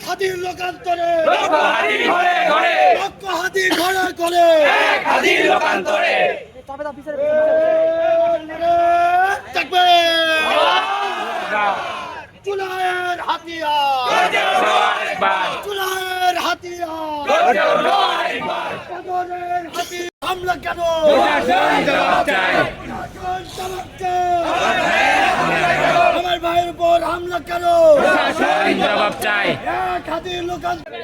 হাতির লোকান্তরে লক্ষ হাতি ঘরে ঘরে হাতির লোকান্তরে থাকবে চুলায়ের হাতিয়ার চুলায়ের হাতিয়ার কদরের হাতি হামলা কেন আমার ভাইয়ের উপর হামলা কেন জবাব চাই এক হাতির লোকান্তরে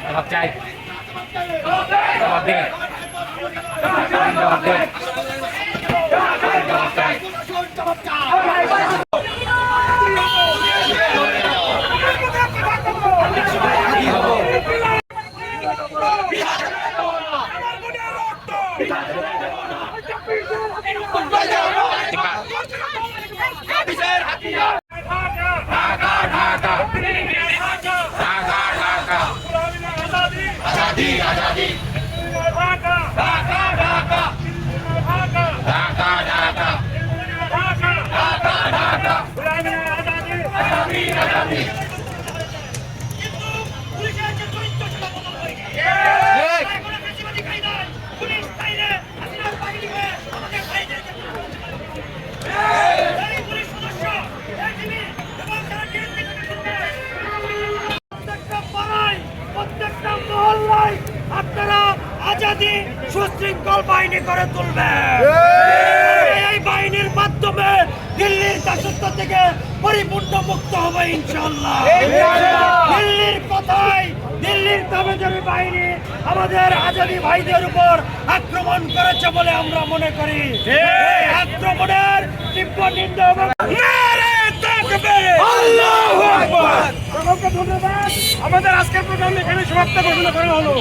জবাব চাই জবাব দিন জবাব দিন জবাব চাই আপনারা আজাদী সুশৃঙ্খল বাহিনী করে তুলবেন। এই বাহিনীর মাধ্যমে দিল্লির দাসত্ব থেকে পরিপূর্ণ মুক্ত হবে ইনশাআল্লাহ। দিল্লির কথায় দিল্লির দাবিদারি বাহিনী আমাদের আজাদী ভাইদের উপর আক্রমণ করেছে বলে আমরা মনে করি। আক্রমণের তীব্র নিন্দা এবং আল্লাহু আকবার। সকলকে ধন্যবাদ। আমাদের আজকের প্রোগ্রাম এখানে সমাপ্ত ঘোষণা করা হলো।